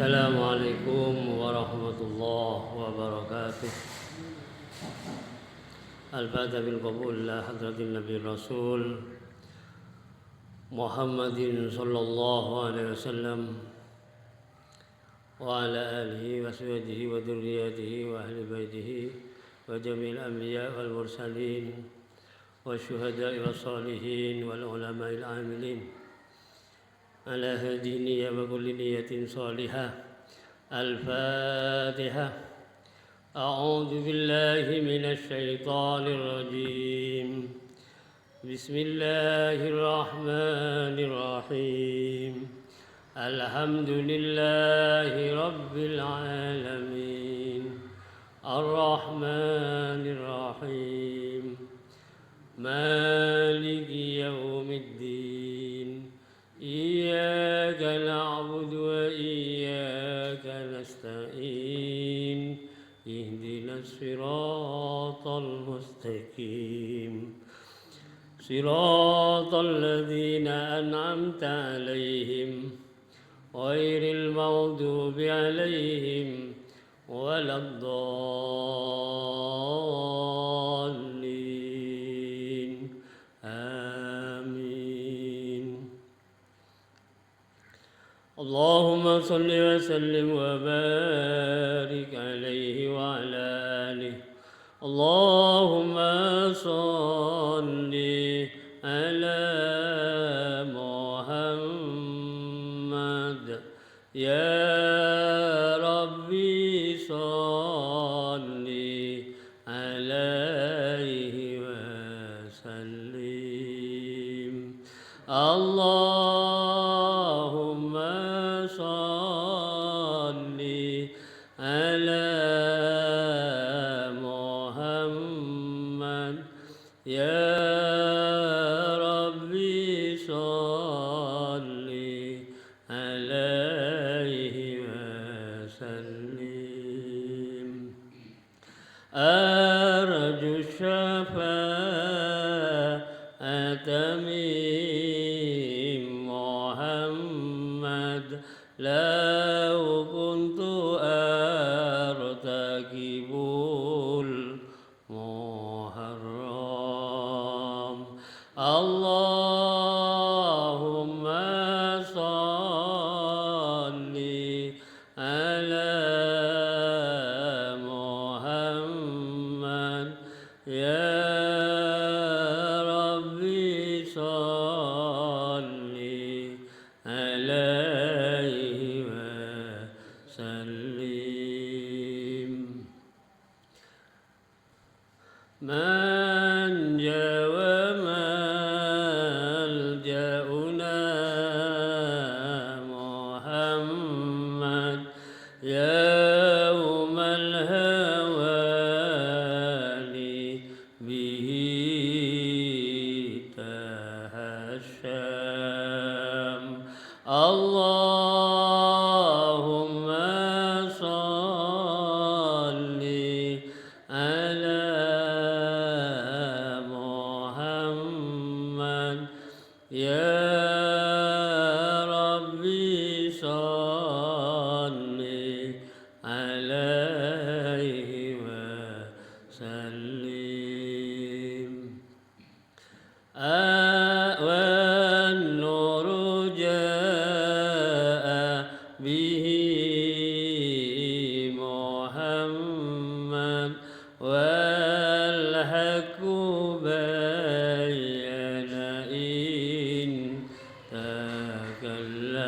Assalamualaikum warahmatullahi wabarakatuh. Al-Fatiha bil qabul la hadratin Nabi Rasul Muhammadin sallallahu alaihi wasallam wa ala alihi wa sahbihi wa dzurriyyatihi wa ahli baitihi wa jami'il anbiya wal mursalin wa syuhada'i was salihin wal ulama'il amilin ala hadhihi niyyah wa kulli niyyatin salihah. Al-Fatihah. A'udzu billahi minasy syaithanir rajim. Bismillahirrahmanirrahim. Alhamdulillahi rabbil alamin. Ar-Rahmanir Rahim. Maliki yaumiddin. Iyyaka na'budu wa iyyaka nasta'in. Ihdinas siratal mustaqim. Siratal ladzina an'amta 'alaihim ghairil maghdubi 'alaihim waladdallin. Amin. Allahumma salli wa sallim wa barik alaihi wa ala alihi. Allahumma salli ala Muhammad. Ya Rabbi salli alaihi wa sallim. Allahumma salli ala Muhammad. Ya Rabbi salli alaihi wa sallim. Arju syafa'ata min Muhammad. Lau kuntu artakibul muharram. Allahumma salli ala Muhammad. Ya Rabbi salli alaihi wa sallim. Man jawa malja'una Muhammad. Yawmal hawali bihi tahasham. Allahumma salli ala Muhammad. Ya Rabbi salli alaihi wa sallim. Wan nuru jaa bihi Muhammad. Wal haqqu bayyana in takallam.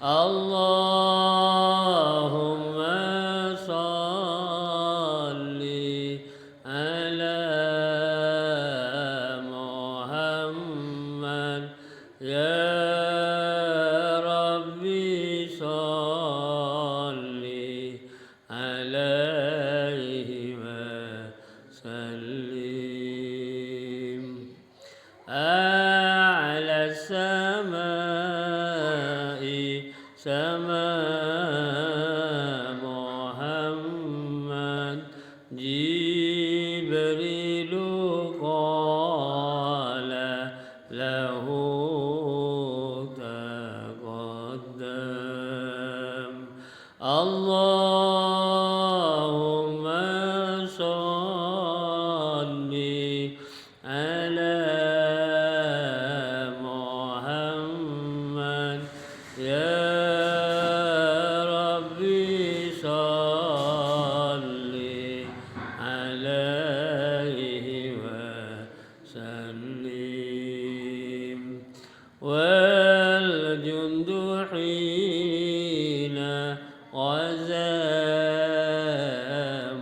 Allahumma salli ala Muhammad. Ya Rabbi salli alaihi wa sallim. A'la samai sama Muhammad. Jibrilu qala lahu taqaddam. على محمد يا ربي صل عليه وسلم والجند حين غزا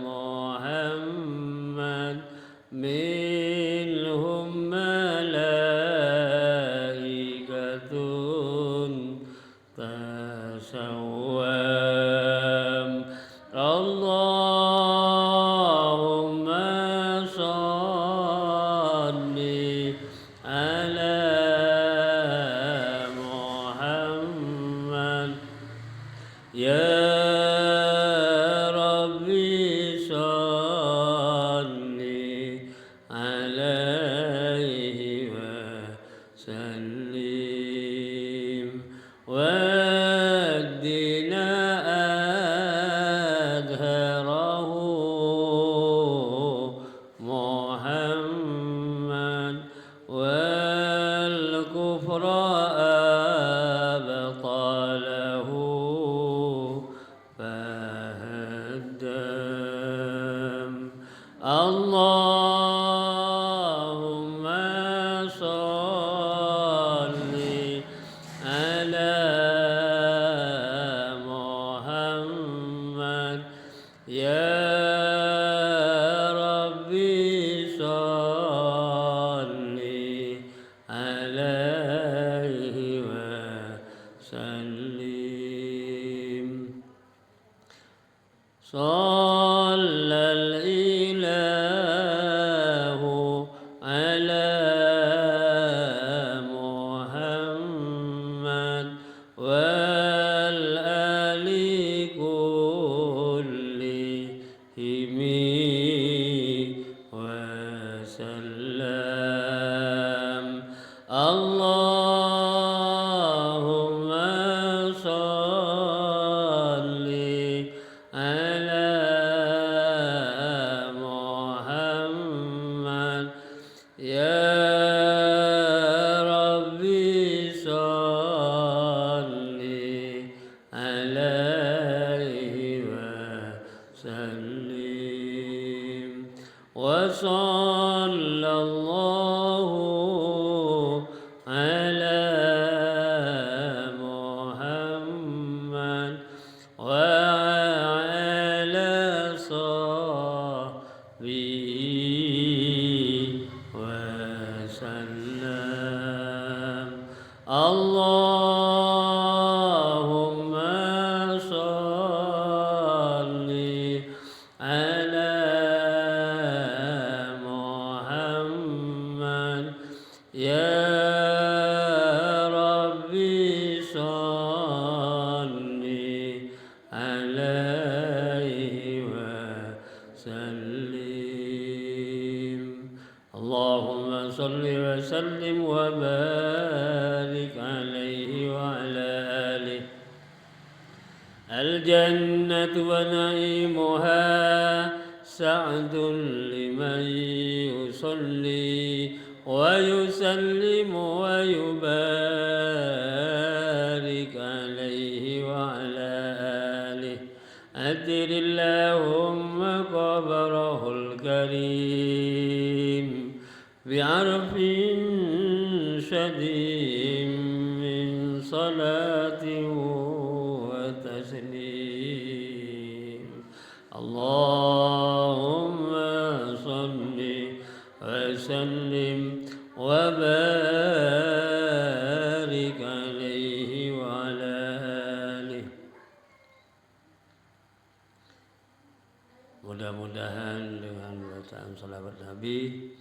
محمد منهم ملائكة تسوم اللهم صل على محمد يا ربي صل عليه وسلم والدين أدهره محمد والكفر أبطله فهدم اللهم صل على محمد يا ربي صل عليه وسلم صلى الإله على محمد والآل كلهم وسلم اللهم صل على محمد يا ربي صل عليه وسلم وصلى الله على محمد وعلى صحبه وسلم اللهم صل على محمد يا ربي صل عليه وسلم اللهم صل وسلم وبارك عليه وعلى آله الجنة ونعيمها سعد لمن يصلي ويسلم ويبارك عليه وعلى آله أدر اللهم قبره الكريم بعرف شديد من صلاة وتسليم اللهم صل وسلم وبارك عليه وعلى آله. Mudah-mudahan dengan bacaan salawat Nabi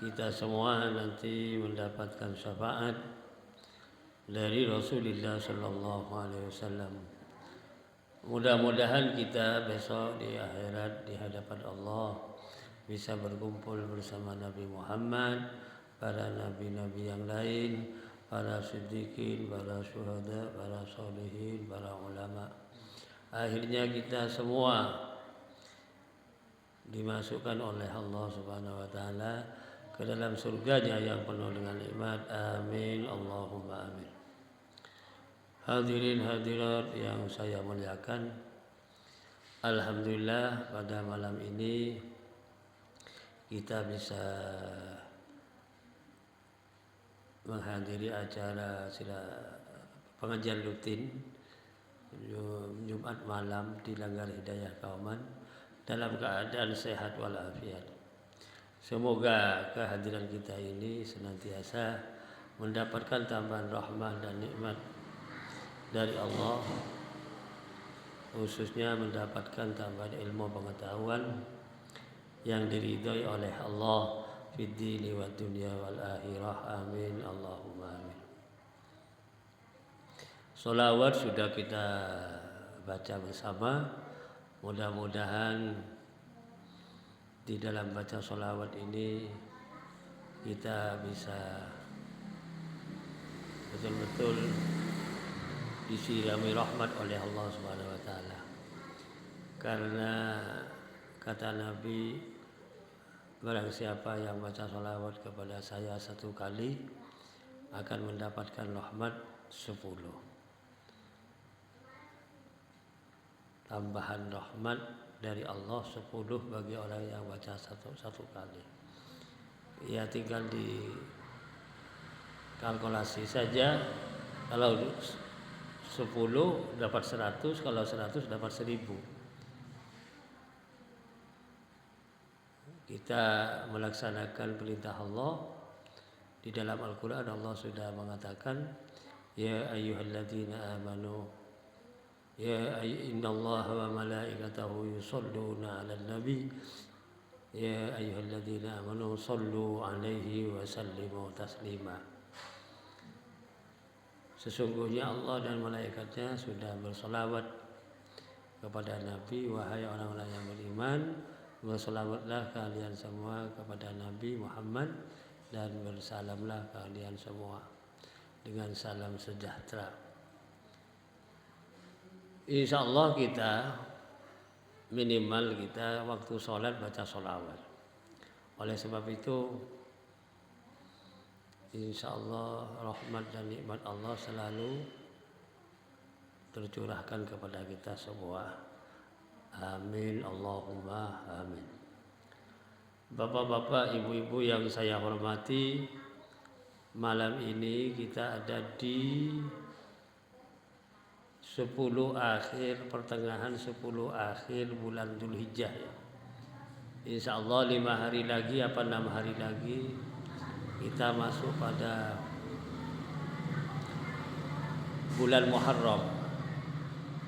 kita semua nanti mendapatkan syafaat dari Rasulullah Sallallahu Alaihi Wasallam. Mudah-mudahan kita besok di akhirat di hadapan Allah bisa berkumpul bersama Nabi Muhammad, para nabi-nabi yang lain, para siddiqin, para syuhada, para sholihin, para ulama. Akhirnya kita semua dimasukkan oleh Allah Subhanahu wa taala ke dalam surganya yang penuh dengan nikmat. Amin Allahumma amin. Hadirin hadirat yang saya muliakan, alhamdulillah pada malam ini kita bisa menghadiri acara pengajian rutin Jumat malam di Langgar Hidayah Kauman dalam keadaan sehat walafiat. Semoga kehadiran kita ini senantiasa mendapatkan tambahan rahmah dan nikmat dari Allah, khususnya mendapatkan tambahan ilmu pengetahuan yang diridhai oleh Allah fid dini wad dunya wal akhirah. Amin Allahumma amin. Sholawat sudah kita baca bersama. Mudah-mudahan di dalam baca sholawat ini kita bisa betul-betul disirami rahmat oleh Allah Subhanahu wa taala. Karena kata Nabi, barang siapa yang baca sholawat kepada saya 1 kali akan mendapatkan rahmat 10. Tambahan rahmat dari Allah 10 bagi orang yang baca satu kali. Ya tinggal di kalkulasi saja. Kalau 10 dapat 100, kalau 100 dapat 1000. Kita melaksanakan perintah Allah. Di dalam Al-Quran Allah sudah mengatakan, ya ayyuhalladzina amanu ya innallaha wa malaikatahu yusholluna 'alan nabi ya ayyuhalladzina amanu shollu 'alaihi wa sallimu taslima. Sesungguhnya Allah dan malaikatnya sudah bersolawat kepada Nabi. Wahai orang-orang yang beriman, bersolawatlah kalian semua kepada Nabi Muhammad dan bersalamlah kalian semua dengan salam sejahtera. Insya Allah kita minimal kita waktu sholat baca sholawat. Oleh sebab itu insya Allah rahmat dan nikmat Allah selalu tercurahkan kepada kita semua. Amin Allahumma amin. Bapak-bapak, ibu-ibu yang saya hormati, malam ini kita ada di 10 akhir, pertengahan 10 akhir bulan Dzulhijjah ya. Insya Allah 5 hari lagi 6 hari lagi kita masuk pada bulan Muharram.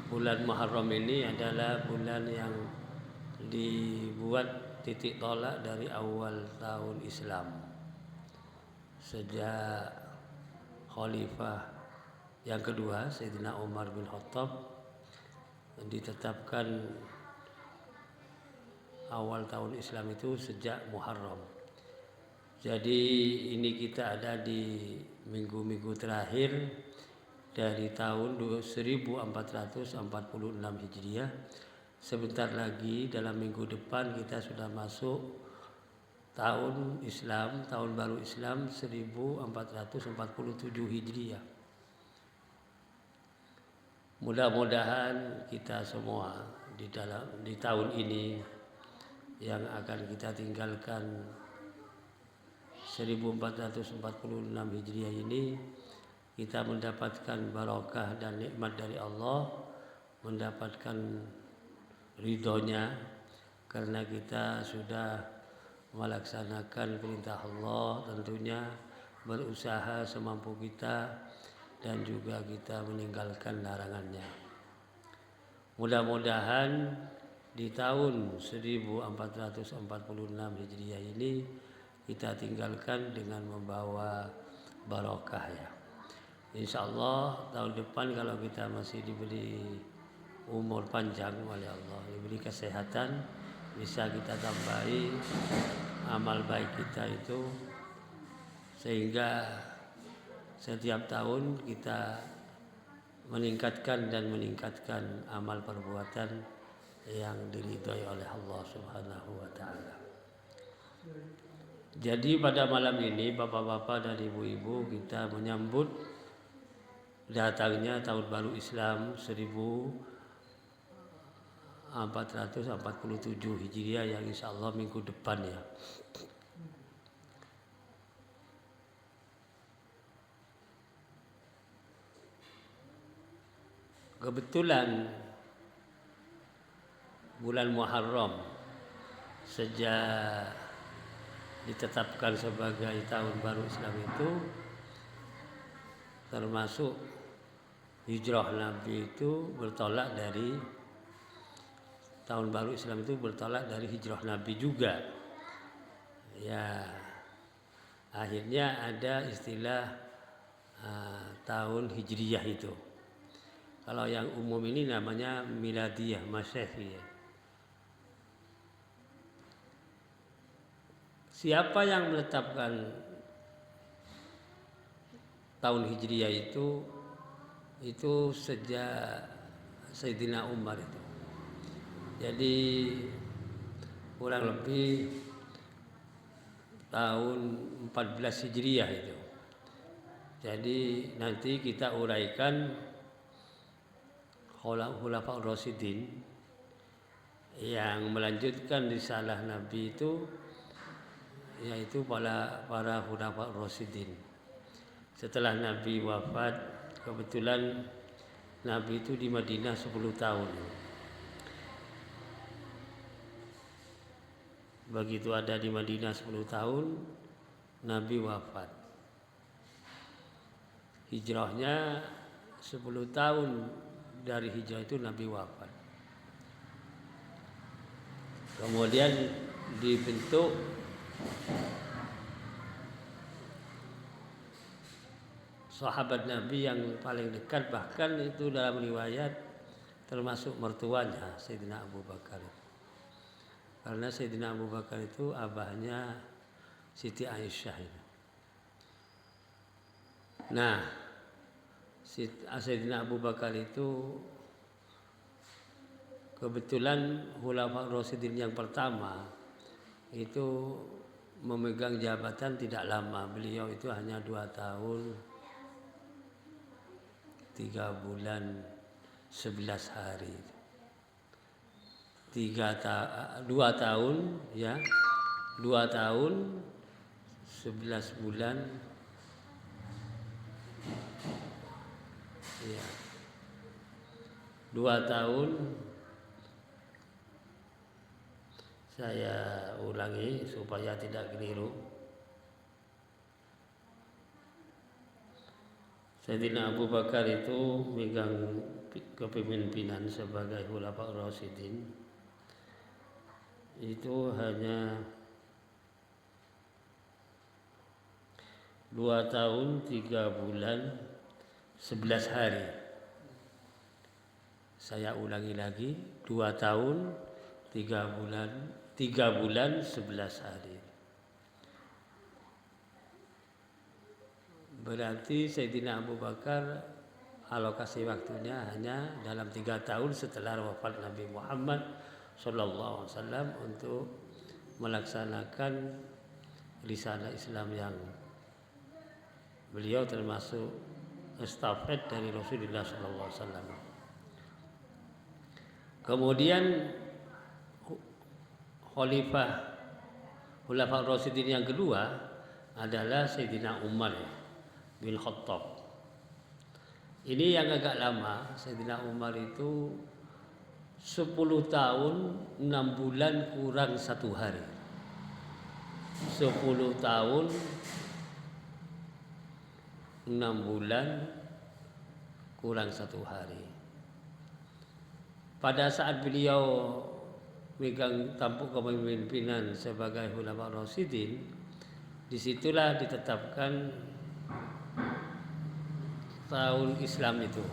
Bulan Muharram ini adalah bulan yang dibuat titik tolak dari awal tahun Islam. Sejak Khalifah yang kedua Sayyidina Umar bin Khattab ditetapkan awal tahun Islam itu sejak Muharram. Jadi ini kita ada di minggu-minggu terakhir dari tahun 1446 Hijriah. Sebentar lagi dalam minggu depan kita sudah masuk tahun Islam, tahun baru Islam 1447 Hijriah. Mudah-mudahan kita semua di tahun ini yang akan kita tinggalkan 1446 Hijriah ini kita mendapatkan barokah dan nikmat dari Allah, mendapatkan ridhonya karena kita sudah melaksanakan perintah Allah, tentunya berusaha semampu kita dan juga kita meninggalkan larangannya. Mudah-mudahan di tahun 1446 Hijriah ini kita tinggalkan dengan membawa barokah ya. Insya Allah tahun depan kalau kita masih diberi umur panjang oleh Allah, diberi kesehatan, bisa kita tambahi amal baik kita itu sehingga setiap tahun kita meningkatkan amal perbuatan yang diridhai oleh Allah Subhanahu wa taala. Jadi pada malam ini bapak-bapak dan ibu-ibu kita menyambut datangnya tahun baru Islam 1447 Hijriah yang insya Allah minggu depan ya. Kebetulan bulan Muharram sejak ditetapkan sebagai tahun baru Islam itu termasuk hijrah Nabi itu bertolak dari tahun baru Islam itu bertolak dari hijrah Nabi juga. Ya, akhirnya ada istilah tahun Hijriyah itu. Kalau yang umum ini namanya Miladiyah, Masehi. Siapa yang menetapkan tahun Hijriyah itu sejak Sayyidina Umar itu. Jadi kurang lebih tahun 14 Hijriah itu. Jadi nanti kita uraikan Khulafaur Rasyidin yang melanjutkan risalah Nabi itu, yaitu para Khulafaur Rasyidin. Setelah Nabi wafat, kebetulan Nabi itu di Madinah 10 tahun. Begitu ada di Madinah 10 tahun, Nabi wafat. Hijrahnya 10 tahun dari hijrah itu Nabi wafat. Kemudian dibentuk sahabat Nabi yang paling dekat, bahkan itu dalam riwayat termasuk mertuanya Sayyidina Abu Bakar. Karena Sayyidina Abu Bakar itu abahnya Siti Aisyah. Nah, Sayyidina Abu Bakar itu kebetulan Khulafaur Rasyidin yang pertama itu memegang jabatan tidak lama. Beliau itu hanya 2 tahun 3 bulan 11 hari. 2 tahun ya, 2 tahun 11 bulan ya, 2 tahun, saya ulangi supaya tidak keliru. Sayyidina Abu Bakar itu megang kepemimpinan sebagai Khulafaur Rasyidin itu hanya 2 tahun 3 bulan 11 hari. Saya ulangi lagi, 2 tahun 3 bulan 11 hari. Berarti Sayyidina Abu Bakar alokasi waktunya hanya dalam 3 tahun setelah wafat Nabi Muhammad sallallahu alaihi wasallam untuk melaksanakan risalah Islam yang beliau termasuk estafet dari Rasulullah sallallahu alaihi wasallam. Kemudian Khulafaur Rasyidin yang kedua adalah Sayyidina Umar bin Khattab. Ini yang agak lama. Sayyidina Umar itu 10 tahun 6 bulan kurang 1 hari. 10 tahun 6 bulan kurang 1 hari. Pada saat beliau megang tampuk kepemimpinan sebagai Khulafaur Rasyidin, disitulah ditetapkan tahun Islam itu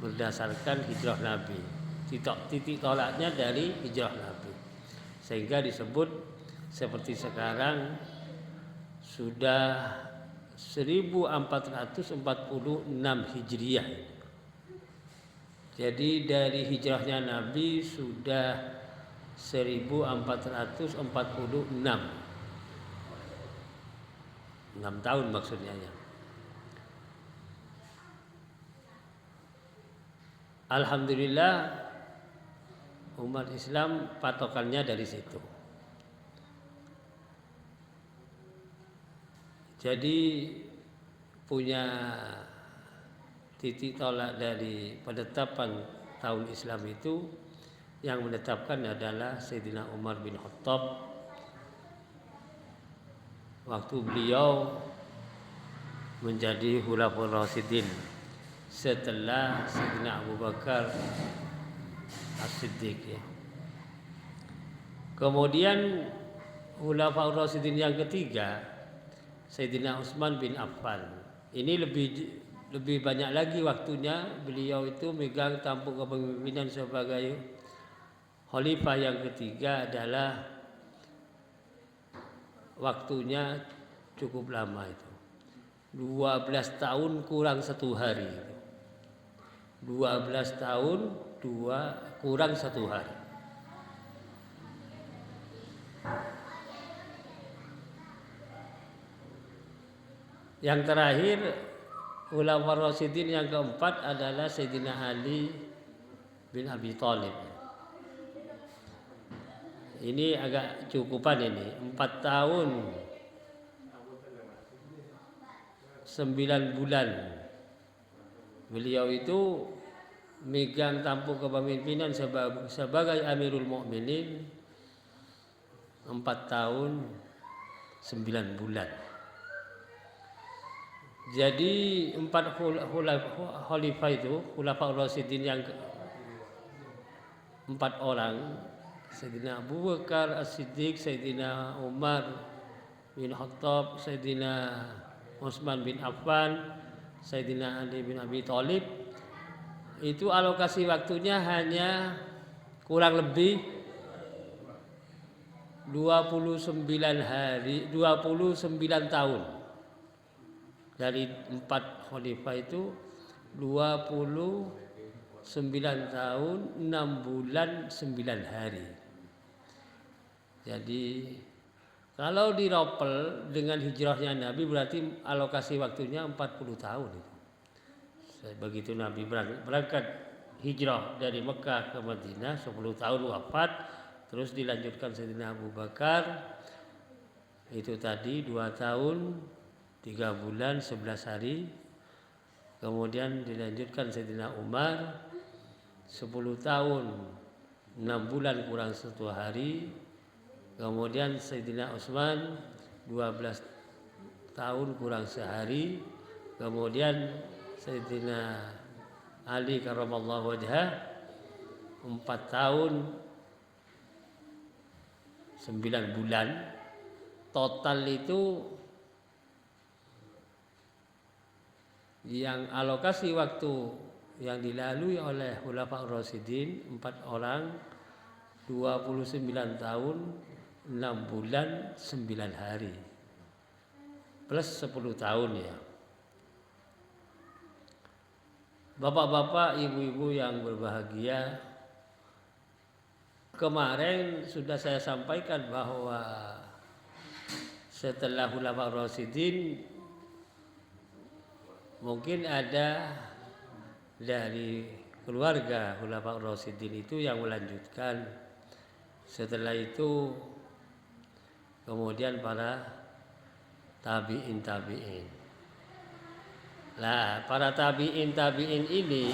berdasarkan hijrah Nabi. Titik tolaknya dari hijrah Nabi, sehingga disebut seperti sekarang sudah 1446 Hijriah. Jadi dari hijrahnya Nabi sudah 1446. 6 tahun maksudnya ya. Alhamdulillah umat Islam patokannya dari situ. Jadi punya titik tolak dari penetapan tahun Islam itu, yang menetapkan adalah Sayyidina Umar bin Khattab waktu beliau menjadi Khulafaur Rasyidin setelah Sayyidina Abu Bakar As-Siddiq ya. Kemudian Khulafaur Rasyidin yang ketiga Sayyidina Utsman bin Affan. Ini lebih banyak lagi waktunya, beliau itu megang tampuk kepemimpinan sebagai khalifah yang ketiga adalah waktunya cukup lama itu. 12 tahun kurang 1 hari. 12 tahun kurang 1 hari. Yang terakhir Khulafaur Rasyidin yang keempat adalah Sayyidina Ali bin Abi Thalib. Ini agak cukupan ini, 4 tahun 9 bulan beliau itu megang tampuk kepemimpinan sebagai Amirul Mukminin 4 tahun 9 bulan. Jadi 4 khalifah itu, Khulafaur Rasyidin yang 4 orang, Sayyidina Abu Bakar As-Siddiq, Sayyidina Umar bin Khattab, Sayyidina Utsman bin Affan, Sayyidina Ali bin Abi Thalib, itu alokasi waktunya hanya kurang lebih 29 hari, 29 tahun. Dari 4 khalifah itu 29 tahun 6 bulan 9 hari. Jadi kalau diropel dengan hijrahnya Nabi berarti alokasi waktunya 40 tahun itu. Begitu Nabi berangkat hijrah dari Mekah ke Madinah 10 tahun wafat, terus dilanjutkan Sayyidina Abu Bakar itu tadi 2 tahun 3 bulan 11 hari. Kemudian dilanjutkan Sayyidina Umar 10 tahun 6 bulan kurang 1 hari. Kemudian Sayyidina Utsman 12 tahun kurang sehari. Kemudian Sayyidina Ali karramallahu wajhah 4 tahun 9 bulan. Total itu yang alokasi waktu yang dilalui oleh Khulafaur Rasyidin 4 orang 29 tahun 6 bulan 9 hari plus 10 tahun ya. Bapak-bapak, ibu-ibu yang berbahagia, kemarin sudah saya sampaikan bahwa setelah Khulafaur Rasyidin mungkin ada dari keluarga Khulafaur Rasyidin itu yang melanjutkan. Setelah itu kemudian para tabi'in. Nah, para tabi'in ini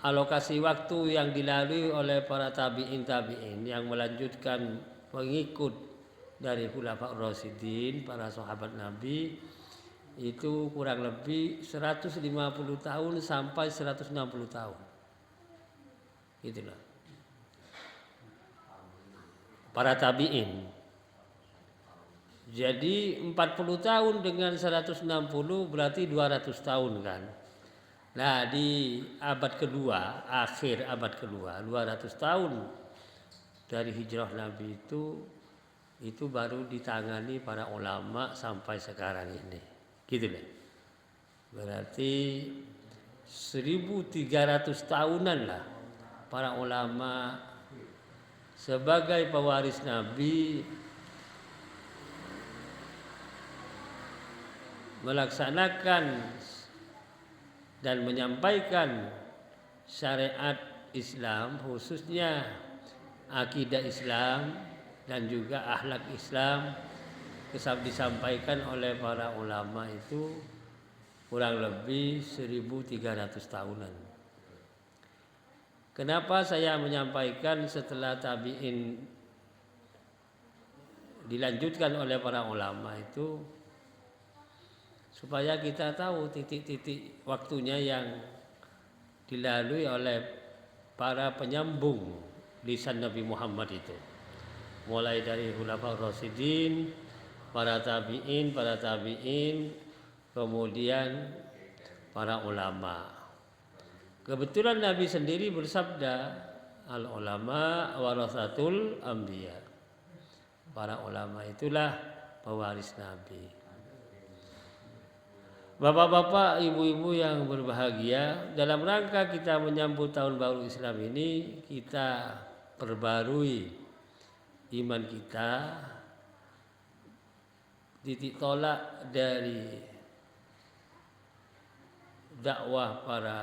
alokasi waktu yang dilalui oleh para tabi'in yang melanjutkan pengikut dari Khulafaur Rasyidin, para sahabat Nabi, itu kurang lebih 150 tahun sampai 160 tahun. Itulah para tabi'in. Jadi 40 tahun dengan 160 berarti 200 tahun kan. Nah, di abad kedua, akhir abad kedua, 200 tahun dari hijrah Nabi itu baru ditangani para ulama sampai sekarang ini. Gitu deh. Berarti 1300 tahunan lah para ulama sebagai pewaris Nabi melaksanakan dan menyampaikan syariat Islam, khususnya akidah Islam dan juga akhlak Islam, disampaikan oleh para ulama itu kurang lebih 1300 tahunan. Kenapa saya menyampaikan setelah tabi'in dilanjutkan oleh para ulama itu? Supaya kita tahu titik-titik waktunya yang dilalui oleh para penyambung lisan Nabi Muhammad itu. Mulai dari Khulafaur Rasyidin, para tabi'in, kemudian para ulama. Kebetulan Nabi sendiri bersabda, al ulama warasatul anbiya. Para ulama itulah pewaris Nabi. Bapak-bapak, ibu-ibu yang berbahagia, dalam rangka kita menyambut tahun baru Islam ini, kita perbarui iman kita. Titik tolak dari dakwah para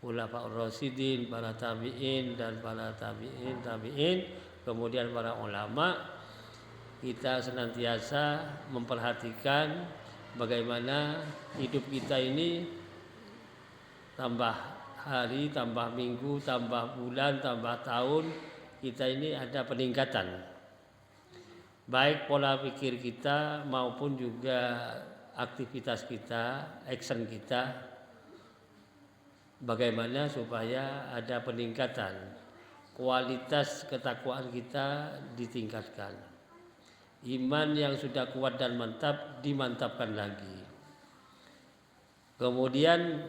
Khulafaur Rasyidin, para tabi'in dan para tabi'in, kemudian para ulama, kita senantiasa memperhatikan bagaimana hidup kita ini tambah hari, tambah minggu, tambah bulan, tambah tahun, kita ini ada peningkatan. Baik pola pikir kita maupun juga aktivitas kita, action kita, bagaimana supaya ada peningkatan. Kualitas ketakwaan kita ditingkatkan. Iman yang sudah kuat dan mantap dimantapkan lagi. Kemudian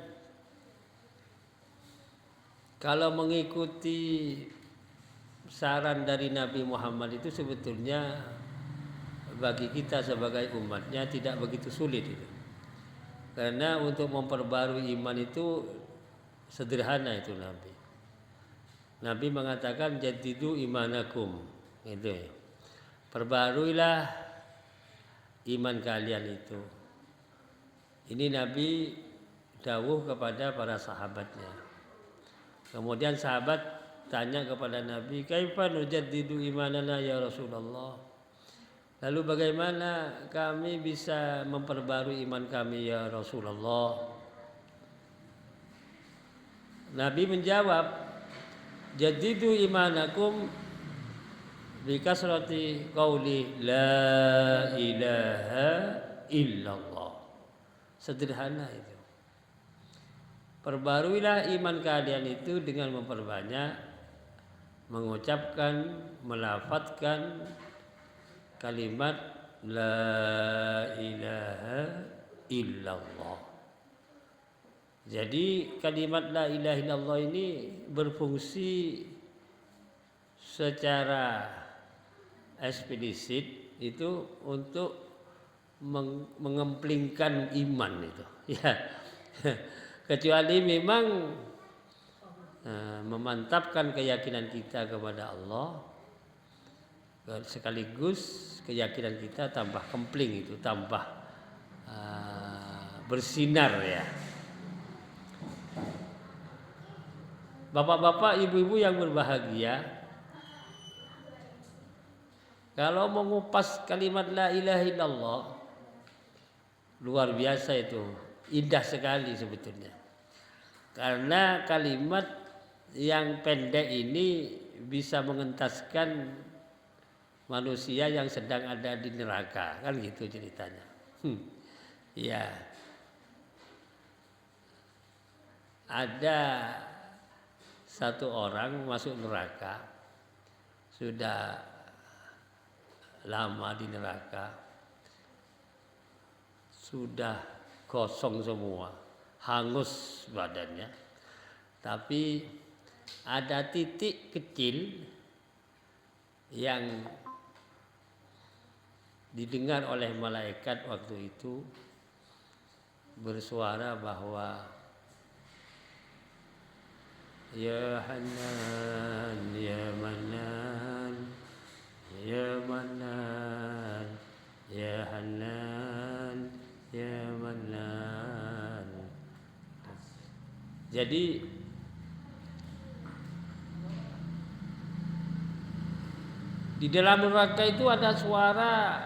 kalau mengikuti saran dari Nabi Muhammad itu sebetulnya bagi kita sebagai umatnya tidak begitu sulit itu. Karena untuk memperbarui iman itu sederhana itu Nabi. Nabi mengatakan jadidu imanakum, gitu ya. Perbaruilah iman kalian itu. Ini Nabi dawuh kepada para sahabatnya. Kemudian sahabat tanya kepada Nabi, "Kaifa nujaddidu imanana ya Rasulullah?" Lalu bagaimana kami bisa memperbarui iman kami ya Rasulullah? Nabi menjawab, "Jaddidu imanakum bikasrati qauli la ilaha illallah." Sederhana itu. Perbaruilah iman kalian itu dengan memperbanyak mengucapkan, melafadzkan kalimat la ilaha illallah. Jadi kalimat la ilaha illallah ini berfungsi secara eksplisit itu untuk mengemplingkan iman itu, ya. Kecuali memang memantapkan keyakinan kita kepada Allah, sekaligus keyakinan kita tambah kempling itu, tambah bersinar ya. Bapak-bapak, ibu-ibu yang berbahagia, kalau mengupas kalimat la ilaha illallah, luar biasa itu, indah sekali sebetulnya. Karena kalimat yang pendek ini bisa mengentaskan manusia yang sedang ada di neraka, kan gitu ceritanya. Ya, ada satu orang masuk neraka, sudah lama di neraka, sudah gosong semua, hangus badannya, tapi ada titik kecil yang didengar oleh malaikat waktu itu bersuara bahwa ya Hanan, ya Manan, ya Manan, ya Hanan, ya Manan. Jadi di dalam neraka itu ada suara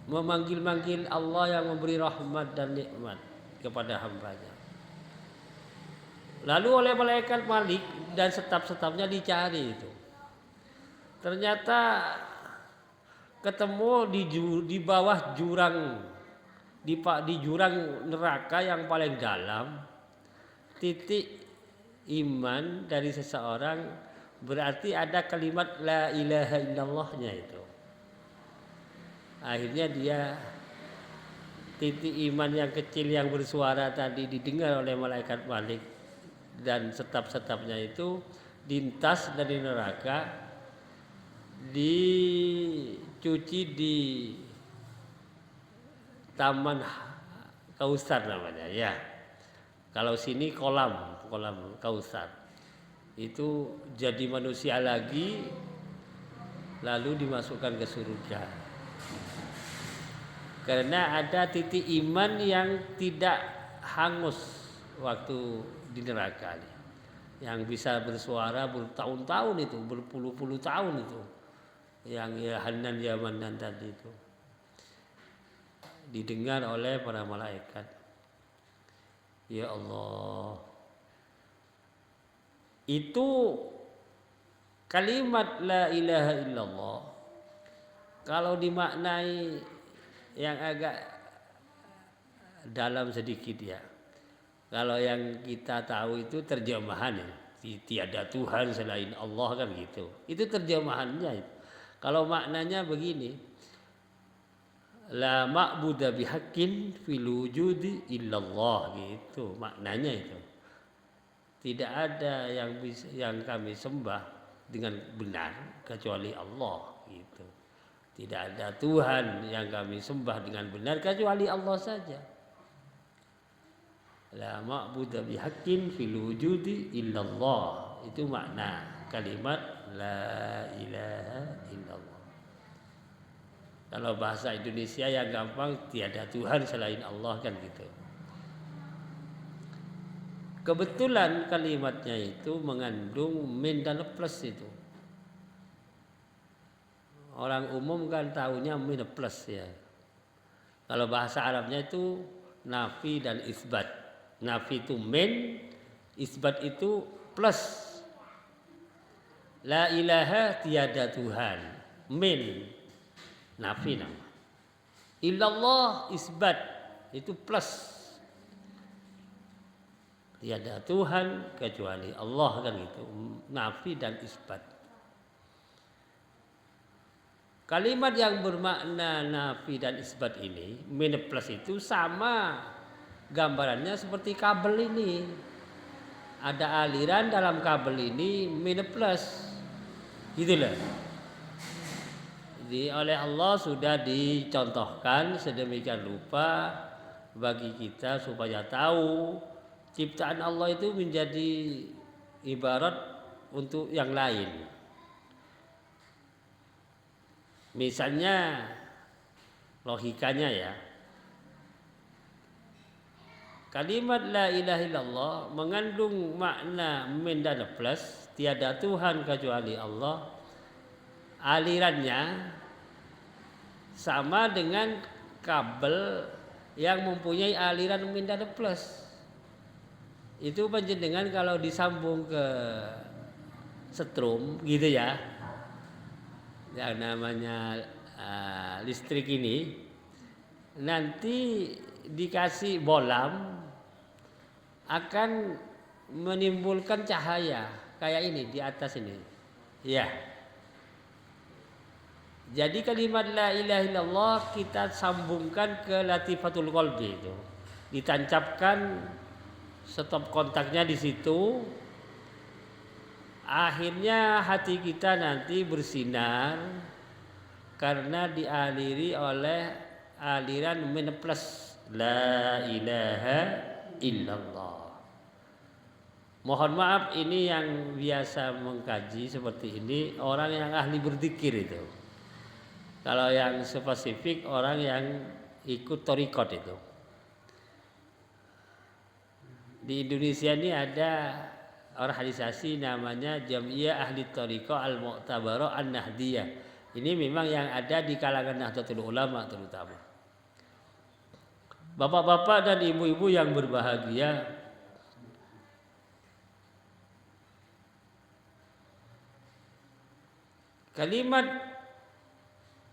memanggil-manggil Allah yang memberi rahmat dan nikmat kepada hambanya. Lalu oleh malaikat Malik dan staf-stafnya dicari itu. Ternyata ketemu di bawah jurang di jurang neraka yang paling dalam, titik iman dari seseorang berarti ada kalimat la ilaha illallahnya itu. Akhirnya dia titik iman yang kecil yang bersuara tadi didengar oleh malaikat Malik dan staf-stafnya itu lintas dari neraka, dicuci di Taman Kausar namanya ya. Kalau sini kolam Kausar. Itu jadi manusia lagi lalu dimasukkan ke surga. Karena ada titik iman yang tidak hangus waktu di neraka ini. Yang bisa bersuara bertahun-tahun itu, berpuluh-puluh tahun itu. Yang ya Hanan ya Manan tadi itu. Didengar oleh para malaikat. Ya Allah. Itu kalimat la ilaha illallah kalau dimaknai yang agak dalam sedikit ya. Kalau yang kita tahu itu terjemahan ya. Tiada Tuhan selain Allah kan gitu. Itu terjemahannya. Kalau maknanya begini. La ma'buda bihaqqin fil wujudi illallah gitu maknanya itu. Tidak ada yang kami sembah dengan benar kecuali Allah gitu. Tidak ada Tuhan yang kami sembah dengan benar kecuali Allah saja. La ma'buda bihaqqin fil wujudi illallah. Itu makna kalimat la ilaha illallah. Kalau bahasa Indonesia yang gampang tiada Tuhan selain Allah kan gitu. Kebetulan kalimatnya itu mengandung min dan plus itu. Orang umum kan tahunya min plus ya. Kalau bahasa Arabnya itu nafi dan isbat. Nafi itu min, isbat itu plus. La ilaha tiada Tuhan. Min nafi nama. Illallah isbat itu plus. Tiada Tuhan kecuali Allah kan gitu. Nafi dan isbat. Kalimat yang bermakna nafi dan isbat ini, min plus itu sama gambarannya seperti kabel ini. Ada aliran dalam kabel ini min plus. Gitulah. Jadi oleh Allah sudah dicontohkan sedemikian rupa bagi kita supaya tahu ciptaan Allah itu menjadi ibarat untuk yang lain. Misalnya logikanya ya. Kalimat la ilaha illallah mengandung makna min dan plus, tiada Tuhan kecuali Allah. Alirannya sama dengan kabel yang mempunyai aliran min dan plus. Itu panjenengan kalau disambung ke setrum gitu ya, yang namanya listrik ini nanti dikasih bolam akan menimbulkan cahaya kayak ini di atas ini ya. Jadi kalimat la ilaha illallah kita sambungkan ke latifatul qalbi itu. Ditancapkan stop kontaknya di situ. Akhirnya hati kita nanti bersinar karena dialiri oleh aliran min plus la ilaha illallah. Mohon maaf ini yang biasa mengkaji seperti ini orang yang ahli berzikir itu. Kalau yang spesifik orang yang ikut thariqat itu. Di Indonesia ini ada organisasi namanya Jam'iyah Ahli Thariqah Al-Mu'tabarah An-Nahdiyah. Ini memang yang ada di kalangan Nahdlatul Ulama terutama. Bapak-bapak dan ibu-ibu yang berbahagia, kalimat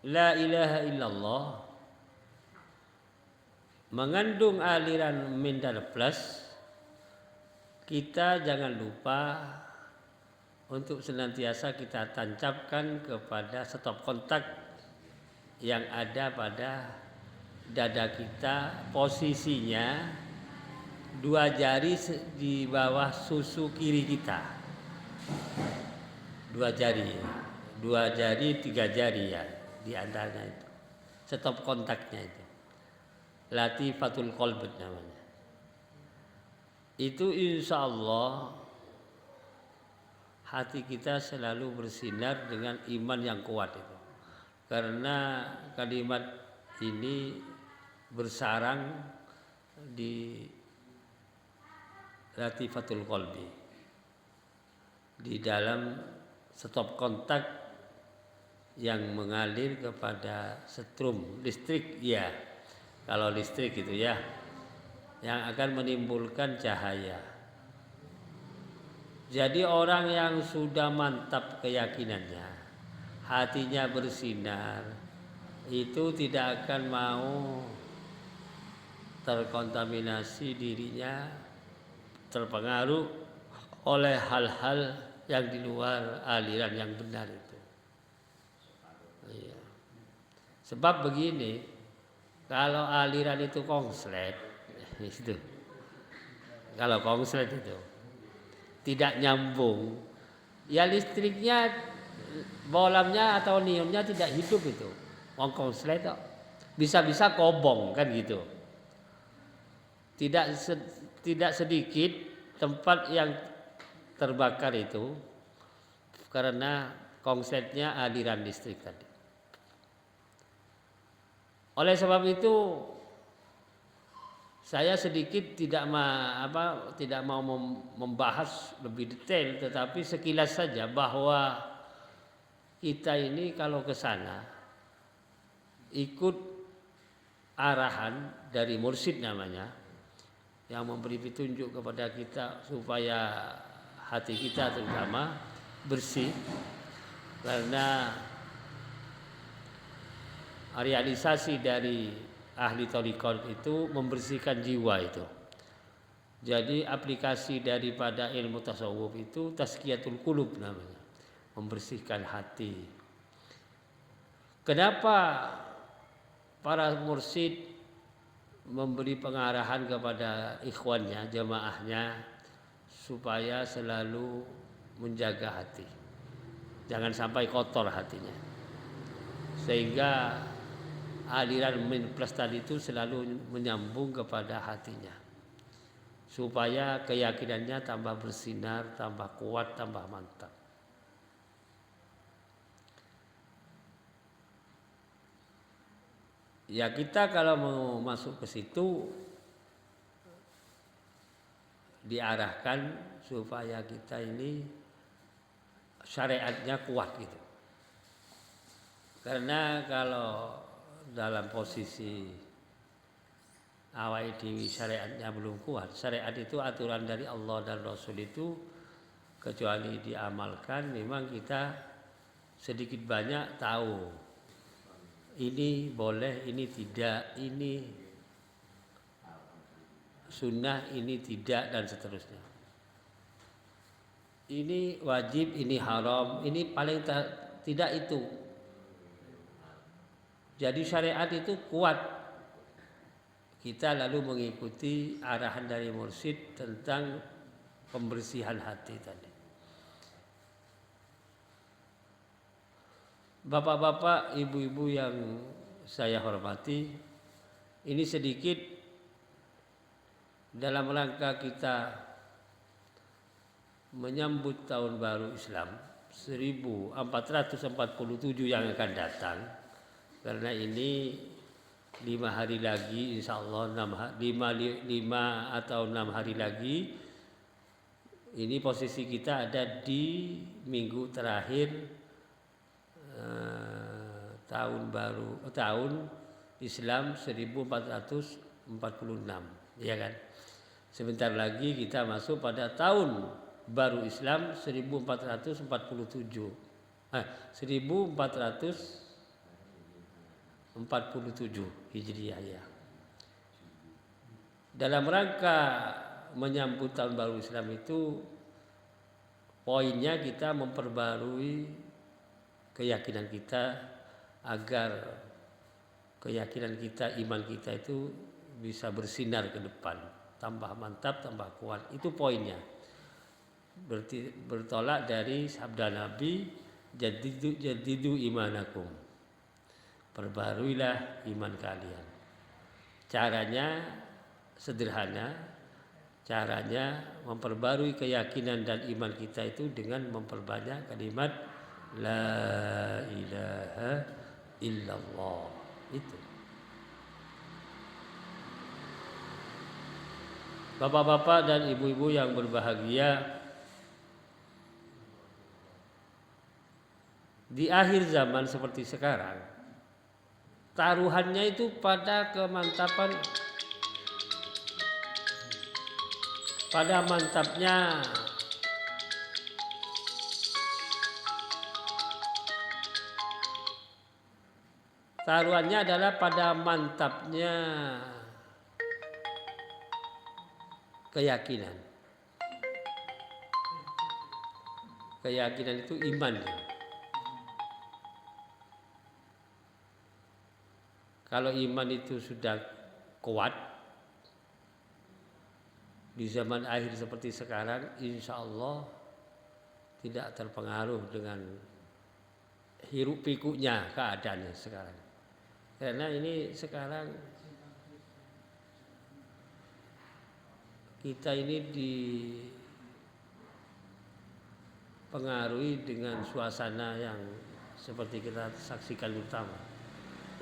La ilaha illallah mengandung aliran Mindar Plus. Kita jangan lupa untuk senantiasa kita tancapkan kepada stop kontak yang ada pada dada kita, posisinya 2 jari di bawah susu kiri kita. 2 jari, 3 jari ya di antaranya itu. Stop kontaknya itu. Latifatul qalb namanya. Itu insya Allah hati kita selalu bersinar dengan iman yang kuat itu. Karena kalimat ini bersarang di latifatul qalbi, di dalam stop kontak yang mengalir kepada setrum listrik ya, kalau listrik itu ya, yang akan menimbulkan cahaya. Jadi orang yang sudah mantap keyakinannya, hatinya bersinar, itu tidak akan mau terkontaminasi dirinya, terpengaruh oleh hal-hal yang di luar aliran yang benar itu. Iya. Sebab begini, kalau aliran itu konslet, itu, kalau konslet itu tidak nyambung, ya listriknya, bolamnya atau neonnya tidak hidup itu. Konslet bisa-bisa kobong kan gitu. Tidak sedikit tempat yang terbakar itu karena konsletnya aliran listrik tadi. Oleh sebab itu saya sedikit tidak mau membahas lebih detail, tetapi sekilas saja bahwa kita ini kalau ke sana ikut arahan dari mursyid namanya, yang memberi petunjuk kepada kita supaya hati kita terutama bersih, karena realisasi dari ahli thariqah itu membersihkan jiwa itu. Jadi aplikasi daripada ilmu tasawuf itu tazkiyatul qulub namanya, membersihkan hati. Kenapa para mursyid memberi pengarahan kepada ikhwannya, jamaahnya, supaya selalu menjaga hati, jangan sampai kotor hatinya, sehingga aliran min plus tadi itu selalu menyambung kepada hatinya, supaya keyakinannya tambah bersinar, tambah kuat, tambah mantap. Ya kita kalau mau masuk ke situ diarahkan supaya kita ini syariatnya kuat gitu. Karena kalau dalam posisi awal dewi syariatnya belum kuat, syariat itu aturan dari Allah dan Rasul itu kecuali diamalkan, memang kita sedikit banyak tahu ini boleh, ini tidak, ini sunnah, ini tidak, dan seterusnya. Ini wajib, ini haram, ini paling tidak itu. Jadi syariat itu kuat. Kita lalu mengikuti arahan dari mursyid tentang pembersihan hati tadi. Bapak-bapak, ibu-ibu yang saya hormati, ini sedikit dalam rangka kita menyambut tahun baru Islam 1447 yang akan datang. Karena ini 5 hari lagi, insya Allah 5 atau 6 hari lagi. Ini posisi kita ada di minggu terakhir tahun Islam 1446, ya kan? Sebentar lagi kita masuk pada tahun baru Islam 1447. 1447 Hijriah ya. Dalam rangka menyambut tahun baru Islam itu poinnya kita memperbarui keyakinan kita agar keyakinan kita, iman kita itu bisa bersinar ke depan, tambah mantap, tambah kuat. Itu poinnya. Bertolak dari sabda Nabi, jadidu imanakum. Perbaruilah iman kalian. Caranya sederhana. Caranya memperbarui keyakinan dan iman kita itu dengan memperbanyak kalimat La ilaha illallah. Itu. Bapak-bapak dan ibu-ibu yang berbahagia, di akhir zaman seperti sekarang, taruhannya itu pada kemantapan, pada mantapnya taruhannya adalah pada mantapnya keyakinan. Keyakinan itu iman. Kalau iman itu sudah kuat di zaman akhir seperti sekarang, insya Allah tidak terpengaruh dengan hiruk pikuknya keadaannya sekarang. Karena ini sekarang kita ini dipengaruhi dengan suasana yang seperti kita saksikan utama.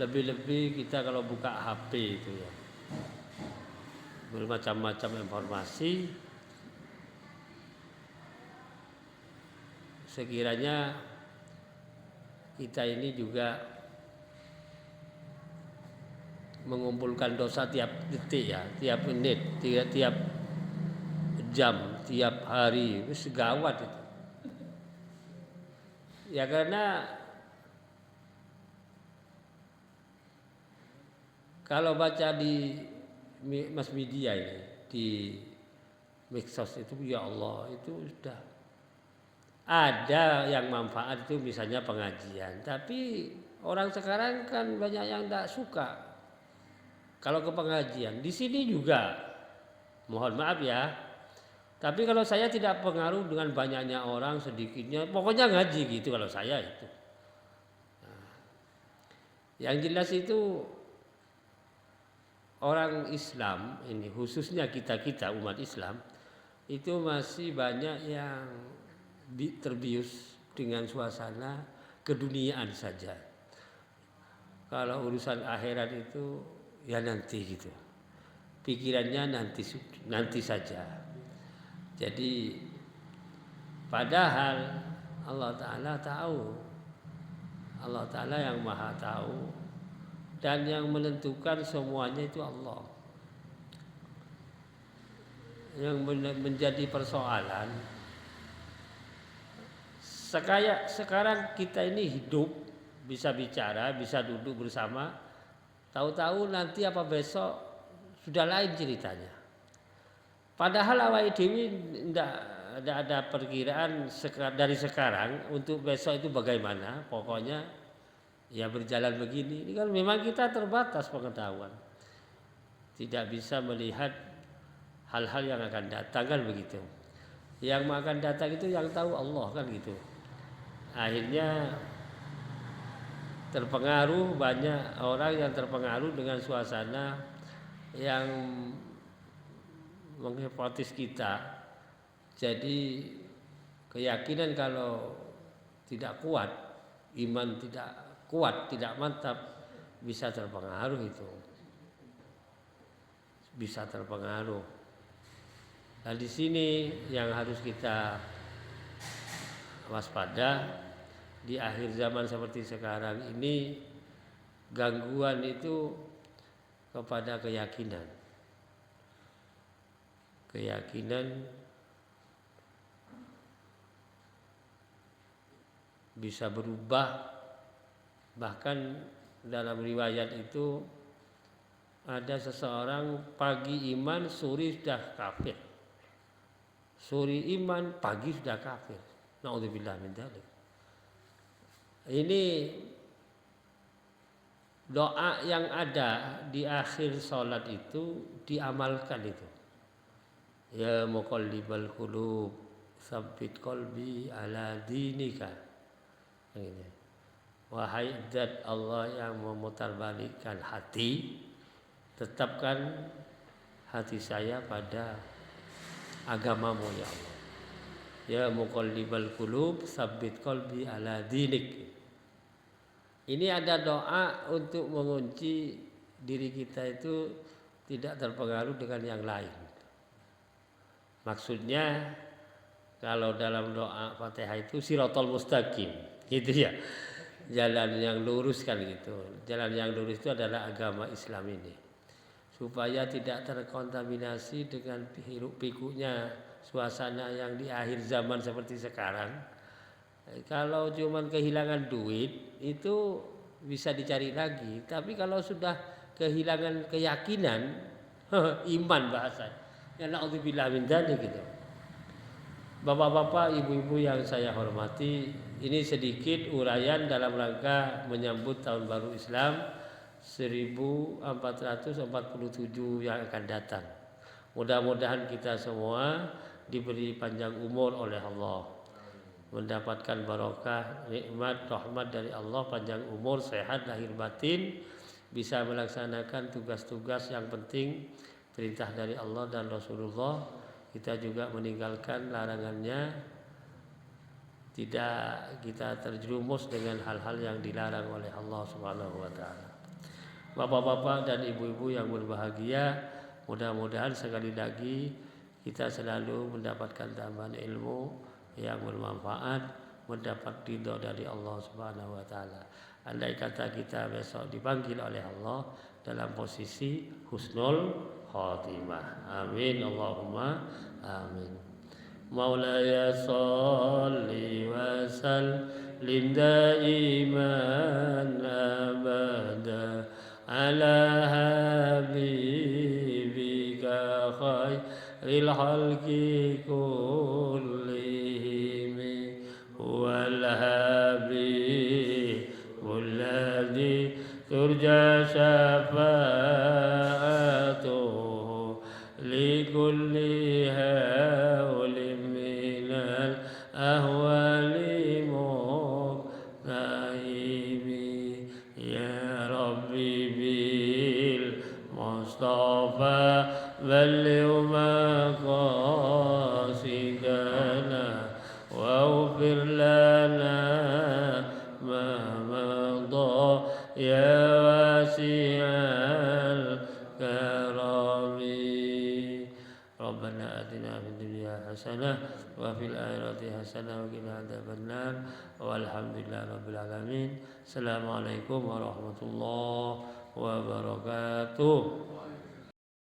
Lebih-lebih kita kalau buka HP itu ya, bermacam-macam informasi. Sekiranya kita ini juga mengumpulkan dosa tiap detik ya, tiap menit, tiap jam, tiap hari, itu segawat itu. Ya karena kalau baca di mass media ini, di medsos itu, ya Allah, itu sudah ada yang manfaat itu misalnya pengajian. Tapi orang sekarang kan banyak yang tidak suka kalau ke pengajian. Di sini juga, mohon maaf ya. Tapi kalau saya tidak pengaruh dengan banyaknya orang, sedikitnya, pokoknya ngaji gitu kalau saya itu. Nah, yang jelas itu orang Islam ini, khususnya kita umat Islam, itu masih banyak yang terbius dengan suasana keduniaan saja. Kalau urusan akhirat itu ya nanti gitu, pikirannya nanti saja. Jadi padahal Allah Ta'ala tahu, Allah Ta'ala yang maha tahu, dan yang menentukan semuanya itu Allah. Yang menjadi persoalan, sekarang kita ini hidup, bisa bicara, bisa duduk bersama, tahu-tahu nanti apa besok sudah lain ceritanya. Padahal awal dewi tidak ada perkiraan dari sekarang untuk besok itu bagaimana. Pokoknya ya berjalan begini. Ini kan memang kita terbatas pengetahuan, tidak bisa melihat hal-hal yang akan datang kan begitu. Yang akan datang itu yang tahu Allah kan gitu. Akhirnya terpengaruh, banyak orang yang terpengaruh dengan suasana yang menghipotis kita. Jadi keyakinan kalau tidak kuat, iman tidak kuat, tidak mantap, bisa terpengaruh itu. Bisa terpengaruh. Nah di sini yang harus kita waspada di akhir zaman seperti sekarang ini, gangguan itu kepada keyakinan. Keyakinan bisa berubah, bahkan dalam riwayat itu ada seseorang pagi iman, sore sudah kafir. Sore iman, pagi sudah kafir. Na'udzubillah min dzalik. Ini doa yang ada di akhir sholat itu diamalkan itu. Ya muqallibal qulub, tsabbit qalbi ala dinika. Wahai zat Allah yang memutarbalikkan hati, tetapkan hati saya pada agamamu ya Allah. Ya muqallibal qulub, tsabbit qalbi ala dinik. Ini ada doa untuk mengunci diri kita itu tidak terpengaruh dengan yang lain. Maksudnya kalau dalam doa Fatihah itu siratal mustaqim, gitu ya. Jalan yang lurus kan gitu. Jalan yang lurus itu adalah agama Islam ini. Supaya tidak terkontaminasi dengan hiruk pikuknya suasana yang di akhir zaman seperti sekarang. Kalau cuma kehilangan duit itu bisa dicari lagi. Tapi kalau sudah kehilangan keyakinan, iman bahasa, ya na'udzubillah min dzalik gitu. Bapak-bapak, ibu-ibu yang saya hormati, ini sedikit uraian dalam rangka menyambut tahun baru Islam 1447 yang akan datang. Mudah-mudahan kita semua diberi panjang umur oleh Allah, mendapatkan barokah, nikmat, rahmat dari Allah, panjang umur, sehat lahir batin, bisa melaksanakan tugas-tugas yang penting, perintah dari Allah dan Rasulullah. Kita juga meninggalkan larangannya, tidak kita terjerumus dengan hal-hal yang dilarang oleh Allah Subhanahu wa taala. Bapak-bapak dan ibu-ibu yang berbahagia, mudah-mudahan sekali lagi kita selalu mendapatkan tambahan ilmu yang bermanfaat, mendapat ridho dari Allah Subhanahu wa taala. Andai kata kita besok dipanggil oleh Allah dalam posisi husnul khatimah. Amin Allahumma amin. Maulaya sholli wa sallim daiman abada ala habibika khairil khalqi kullihim wal habibul ladzi turja syafa'atuhu likulli hawlin minal ahwali muqtaimi ya rabbi bil mustafa balligh maqasidana waghfir lana ma madha ya wasi'al karami. Rabbana atina fid dunya hasanah wa fil akhirati hasanah wa qina adzabannar. Walhamdulillahi rabbil alamin. Assalamualaikum warahmatullahi wabarakatuh.